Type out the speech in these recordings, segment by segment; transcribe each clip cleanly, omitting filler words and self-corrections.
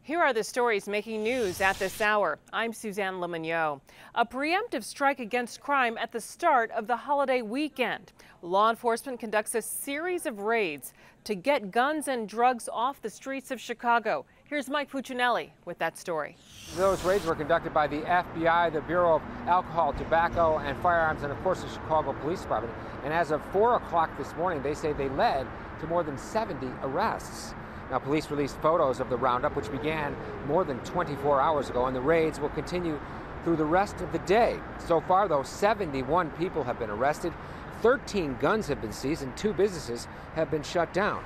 Here are the stories making news at this hour. I'm Suzanne Lemonnier. A preemptive strike against crime at the start of the holiday weekend. Law enforcement conducts a series of raids to get guns and drugs off the streets of Chicago. Here's Mike Puccinelli with that story. Those raids were conducted by the FBI, the Bureau of Alcohol, Tobacco, and Firearms, and of course the Chicago Police Department. And as of 4 o'clock this morning, they say they led to more than 70 arrests. Now, police released photos of the roundup, which began more than 24 hours ago, and the raids will continue through the rest of the day. So far, though, 71 people have been arrested, 13 guns have been seized, and 2 businesses have been shut down.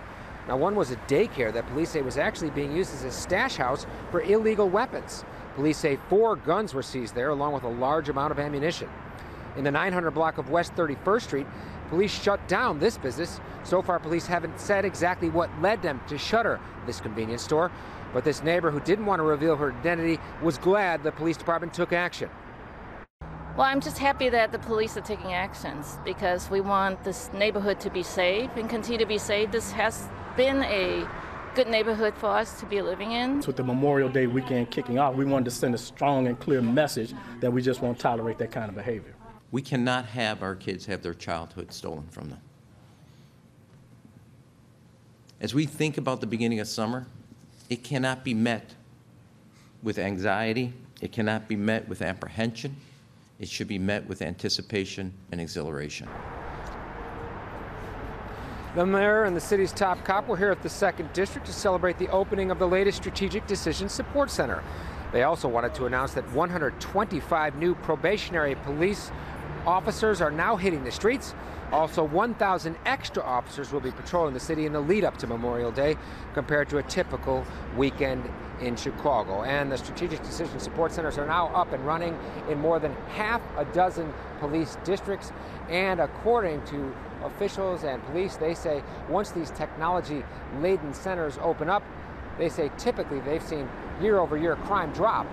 Now, one was a daycare that police say was actually being used as a stash house for illegal weapons. Police say 4 guns were seized there, along with a large amount of ammunition. In the 900 block of West 31st Street, police shut down this business. So far, police haven't said exactly what led them to shutter this convenience store, but this neighbor who didn't want to reveal her identity was glad the police department took action. Well, I'm just happy that the police are taking actions because we want this neighborhood to be safe and continue to be safe. This has been a good neighborhood for us to be living in. With the Memorial Day weekend kicking off, we wanted to send a strong and clear message that we just won't tolerate that kind of behavior. We cannot have our kids have their childhood stolen from them. As we think about the beginning of summer, it cannot be met with anxiety. It cannot be met with apprehension. It should be met with anticipation and exhilaration. The mayor and the city's top cop were here at the 2nd District to celebrate the opening of the latest Strategic Decision Support Center. They also wanted to announce that 125 new probationary police officers are now hitting the streets. Also, 1,000 extra officers will be patrolling the city in the lead up to Memorial Day compared to a typical weekend in Chicago. And the Strategic Decision Support Centers are now up and running in more than half a dozen police districts. And according to officials and police, they say once these technology-laden centers open up, they say typically they've seen year-over-year crime drop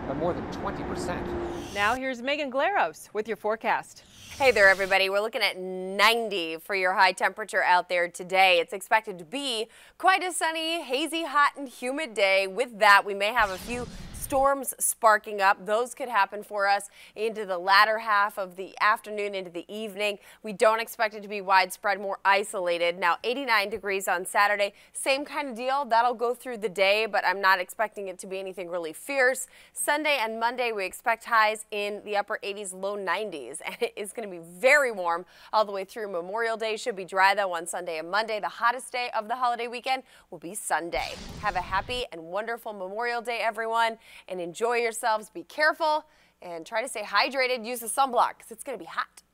by more than 20%. Now here's Megan Glaros with your forecast. Hey there, everybody. We're looking at 90 for your high temperature out there today. It's expected to be quite a sunny, hazy, hot, and humid day. With that, we may have a few storms sparking up. Those could happen for us into the latter half of the afternoon into the evening. We don't expect it to be widespread, more isolated. Now 89 degrees on Saturday, same kind of deal. That'll go through the day, but I'm not expecting it to be anything really fierce. Sunday and Monday, we expect highs in the upper 80s, low 90s, and it is going to be very warm all the way through Memorial Day. Should be dry though on Sunday and Monday. The hottest day of the holiday weekend will be Sunday. Have a happy and wonderful Memorial Day, everyone. And enjoy yourselves. Be careful and try to stay hydrated. Use the sunblock because it's going to be hot.